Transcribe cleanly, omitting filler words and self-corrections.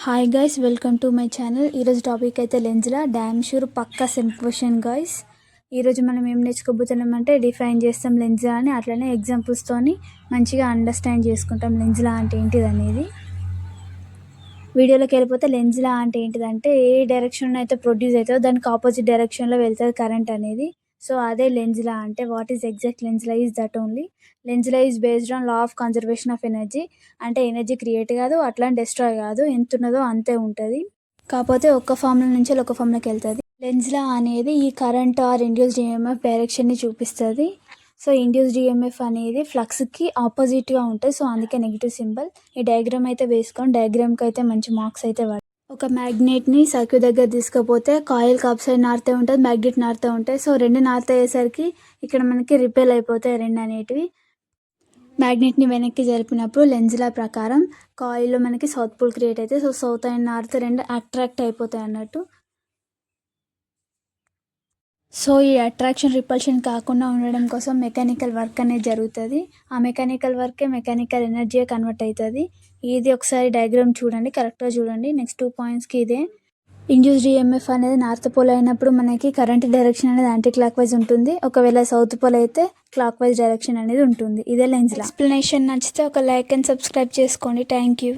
Hi guys, welcome to my channel. ఈరోజు topic అయితే లెన్స్లా damn sure పక్కా simple question guys. ఈరోజు మనం ఏం నేర్చుకోబోతున్నామంటే డిఫైన్ చేస్తాం లెన్స్లా అని, అట్లనే ఎగ్జాంపుల్స్తోని మంచిగా అండర్స్టాండ్ చేసుకుంటాం లెన్స్లా అంటే ఏంటిది అనేది. వీడియోలోకి వెళ్ళిపోతే లెన్స్లా అంటే ఏంటిదంటే ఏ డైరెక్షన్ అయితే ప్రొడ్యూస్ అవుతుందో దానికి ఆపోజిట్ డైరెక్షన్లో వెళ్తుంది కరెంట్ అనేది. సో అదే లెన్స్లా అంటే. What is exact Lenz's law is that only. Lenz's law is based on law of conservation of energy. అంటే ఎనర్జీ క్రియేట్ కాదు, అట్లా డిస్ట్రాయ్ కాదు, ఎంత ఉన్నదో అంతే ఉంటుంది. కాకపోతే ఒక్క ఫార్ములా నుంచి ఒక ఫార్ములాకి వెళ్తుంది. లెన్స్లా అనేది ఈ కరెంట్ ఆర్ ఇండ్యూస్డ్ ఈఎంఎఫ్ డైరెక్షన్ని చూపిస్తుంది. సో ఇండ్యూస్డ్ ఈఎంఎఫ్ అనేది ఫ్లక్స్కి ఆపోజిట్గా ఉంటుంది. సో అందుకే నెగిటివ్ సింబల్. ఈ డయాగ్రామ్ అయితే వేసుకొని డయాగ్రామ్కి అయితే మంచి మార్క్స్ అయితే పడతాయి. ఒక మ్యాగ్నెట్ని సర్క్యూట్ దగ్గర తీసుకపోతే కాయిల్ అప్ సైడ్ నార్తే ఉంటుంది, మ్యాగ్నెట్ నార్తే ఉంటాయి. సో రెండు నార్త్ అయ్యేసరికి ఇక్కడ మనకి రిపెల్ అయిపోతాయి రెండు అనేటివి. మ్యాగ్నెట్ని వెనక్కి జరిపినప్పుడు లెన్స్లా ప్రకారం కాయిల్లో మనకి సౌత్ పోల్ క్రియేట్ అవుతాయి. సో సౌత్ అండ్ నార్త్ రెండు అట్రాక్ట్ అయిపోతాయి అన్నట్టు. సో ఈ అట్రాక్షన్ రిపల్షన్ కాకుండా ఉండడం కోసం మెకానికల్ వర్క్ అనేది జరుగుతుంది. ఆ మెకానికల్ వర్కే మెకానికల్ ఎనర్జీ కన్వర్ట్ అవుతుంది. ఇది ఒకసారి డయాగ్రామ్ చూడండి, కరెక్ట్గా చూడండి. నెక్స్ట్ 2 పాయింట్స్కి ఇదే. ఇండ్యూస్డ్ ఈఎంఎఫ్ అనేది నార్త్ పోల్ అయినప్పుడు మనకి కరెంట్ డైరెక్షన్ అనేది యాంటీ క్లాక్ వైజ్ ఉంటుంది. ఒకవేళ సౌత్ పోల్ అయితే క్లాక్ వైజ్ డైరెక్షన్ అనేది ఉంటుంది. ఇదే లెన్స్లా. ఎక్స్ప్లెనేషన్ నచ్చితే ఒక లైక్ అండ్ సబ్స్క్రైబ్ చేసుకోండి. Thank you.